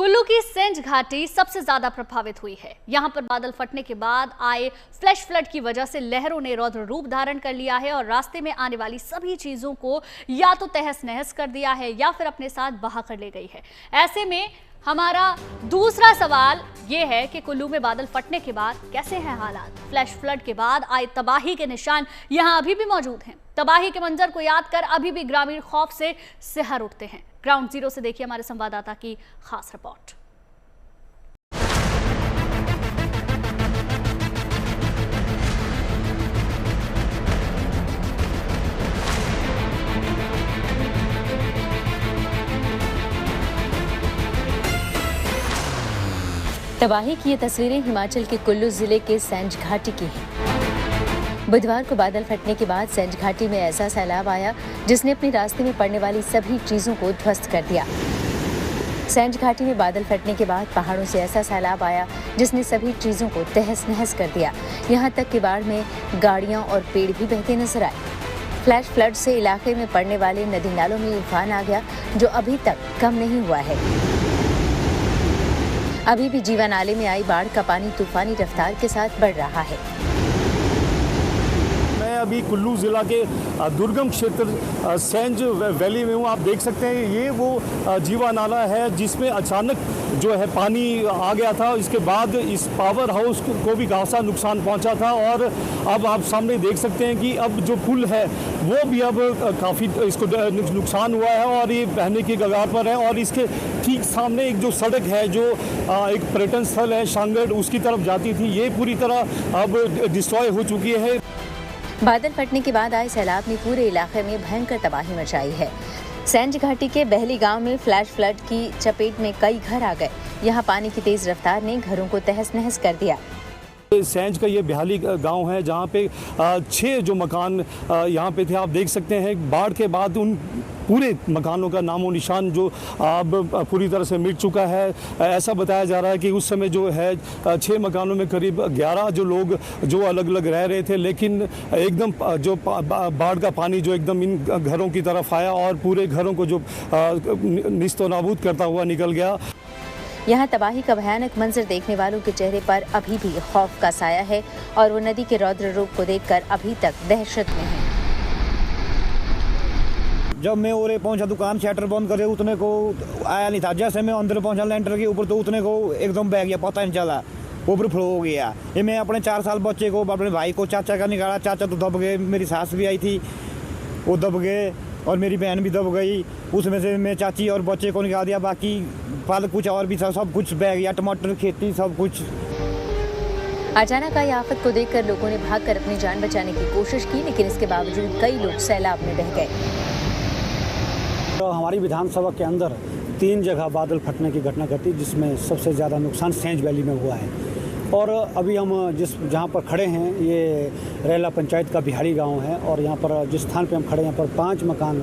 कुल्लू की सेंज घाटी सबसे ज्यादा प्रभावित हुई है। यहां पर बादल फटने के बाद आए फ्लैश फ्लड की वजह से लहरों ने रौद्र रूप धारण कर लिया है और रास्ते में आने वाली सभी चीजों को या तो तहस नहस कर दिया है या फिर अपने साथ बहा कर ले गई है। ऐसे में हमारा दूसरा सवाल यह है कि कुल्लू में बादल फटने के बाद कैसे हैं हालात। फ्लैश फ्लड के बाद आए तबाही के निशान यहां अभी भी मौजूद हैं। तबाही के मंजर को याद कर अभी भी ग्रामीण खौफ से सिहर उठते हैं। ग्राउंड जीरो से देखिए हमारे संवाददाता की खास रिपोर्ट। तबाही की ये तस्वीरें हिमाचल के कुल्लू जिले के सेंज घाटी की हैं। बुधवार को बादल फटने के बाद सेंज घाटी में ऐसा सैलाब आया जिसने अपने रास्ते में पड़ने वाली सभी चीजों को ध्वस्त कर दिया। सेंज घाटी में बादल फटने के बाद पहाड़ों से ऐसा सैलाब आया जिसने सभी चीजों को तहस नहस कर दिया। यहाँ तक कि बाढ़ में गाड़ियाँ और पेड़ भी बहते नजर आए। फ्लैश फ्लड से इलाके में पड़ने वाले नदी नालों में उफान आ गया जो अभी तक कम नहीं हुआ है। अभी भी जीवा नाले में आई बाढ़ का पानी तूफानी रफ्तार के साथ बढ़ रहा है। मैं अभी कुल्लू जिला के दुर्गम क्षेत्र सेंज वैली में हूँ। आप देख सकते हैं ये वो जीवा नाला है जिसमें अचानक जो है पानी आ गया था। इसके बाद इस पावर हाउस को भी खासा नुकसान पहुंचा था और अब आप सामने देख सकते हैं कि अब जो पुल है वो भी अब काफ़ी इसको नुकसान हुआ है और ये बहने की कगार पर है। और इसके ठीक सामने एक जो सड़क है जो एक पर्यटन स्थल है शांगड़ उसकी तरफ जाती थी, ये पूरी तरह अब डिस्ट्रॉय हो चुकी है। बादल फटने के बाद आए सैलाब ने पूरे इलाके में भयंकर तबाही मचाई है। सेंज घाटी के बहली गांव में फ्लैश फ्लड की चपेट में कई घर आ गए। यहां पानी की तेज रफ्तार ने घरों को तहस नहस कर दिया। सेंज का ये बहाली गांव है जहां पे 6 जो मकान यहां पे थे। आप देख सकते हैं बाढ़ के बाद उन पूरे मकानों का नामो निशान जो अब पूरी तरह से मिट चुका है। ऐसा बताया जा रहा है कि उस समय जो है 6 मकानों में करीब 11 जो लोग जो अलग अलग रह रहे थे, लेकिन एकदम जो बाढ़ का पानी जो एकदम इन घरों की तरफ आया और पूरे घरों को जो निस्तो नाबूद करता हुआ निकल गया। यहाँ तबाही का भयानक मंजर देखने वालों के चेहरे पर अभी भी खौफ का साया है और वो नदी के रौद्र रूप को देखकर अभी तक दहशत में है। जब मैं ओरे पहुंचा दुकान शटर बंद करे उतने को आया नहीं था। जैसे मैं अंदर पहुंचा लेंटर के ऊपर तो उतने को एकदम बह गया, पता नहीं चला, ऊपर फ्लो हो गया। ये मैं अपने 4 साल बच्चे को अपने भाई को चाचा का निकाला, चाचा तो दब गए, मेरी सास भी आई थी वो दब गए और मेरी बहन भी दब गई। उसमें से मैं चाची और बच्चे को निकाल दिया, बाकी फल कुछ और भी था सब कुछ बह गया, टमाटर खेती सब कुछ। अचानक आई आफत को देखकर लोगों ने भागकर अपनी जान बचाने की कोशिश की, लेकिन इसके बावजूद कई लोग सैलाब में बह गए। तो हमारी विधानसभा के अंदर 3 जगह बादल फटने की घटना घटी जिसमें सबसे ज़्यादा नुकसान सेंज वैली में हुआ है। और अभी हम जहाँ पर खड़े हैं ये रेला पंचायत का बिहारी गांव है और यहाँ पर जिस स्थान पे हम खड़े हैं यहाँ पर 5 मकान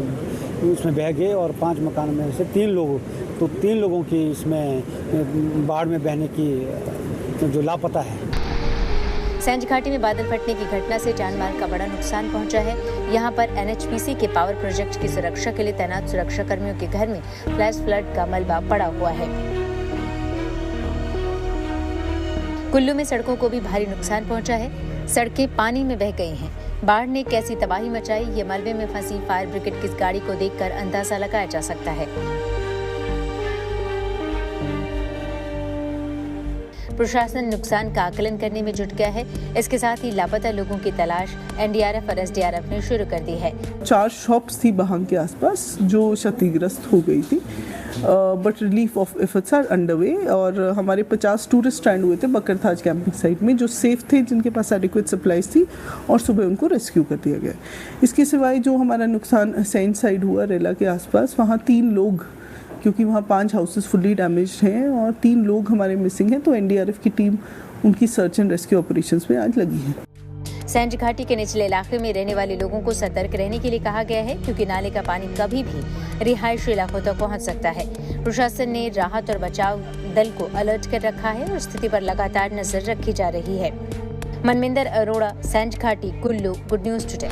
उसमें बह गए और 5 मकान में से 3 लोगों की इसमें बाढ़ में बहने की जो लापता है। सेंज घाटी में बादल फटने की घटना से जानमाल का बड़ा नुकसान पहुंचा है। यहां पर एनएचपीसी के पावर प्रोजेक्ट की सुरक्षा के लिए तैनात सुरक्षा कर्मियों के घर में फ्लैश फ्लड का मलबा पड़ा हुआ है। कुल्लू में सड़कों को भी भारी नुकसान पहुंचा है। सड़कें पानी में बह गई हैं। बाढ़ ने कैसी तबाही मचाई ये मलबे में फंसी फायर ब्रिगेड की गाड़ी को देखकर अंदाजा लगाया जा सकता है। प्रशासन नुकसान का आकलन करने में जुट गया है। इसके साथ ही लापता लोगों की तलाश एनडीआरएफ और एसडीआरएफ ने शुरू कर दी है। 4 शॉप्स थी बहांग के आसपास जो क्षतिग्रस्त हो गई थी, but relief of efforts are underway. और हमारे 50 टूरिस्ट स्टैंड हुए थे बकरथाज कैंपिंग साइट में जो सेफ थे, जिनके पास एडिक्वेट सप्लाईज थी और सुबह उनको रेस्क्यू कर दिया गया। इसके सिवाय जो हमारा नुकसान सेंज साइड हुआ रेला के आसपास, वहाँ 3 लोग, क्योंकि वहाँ 5 हाउसेस फुल्ली डैमेज्ड हैं और 3 लोग हमारे मिसिंग हैं, तो एनडीआरएफ की टीम उनकी सर्च एंड रेस्क्यू ऑपरेशंस में आज लगी है। सेंज घाटी के निचले इलाके में रहने वाले लोगों को सतर्क रहने के लिए कहा गया है, क्योंकि नाले का पानी कभी भी रिहायशी इलाकों तक पहुंच सकता है। प्रशासन ने राहत और बचाव दल को अलर्ट कर रखा है और स्थिति पर लगातार नजर रखी जा रही है। मनमिंदर अरोड़ा, सेंज घाटी, कुल्लू, गुड न्यूज टुडे।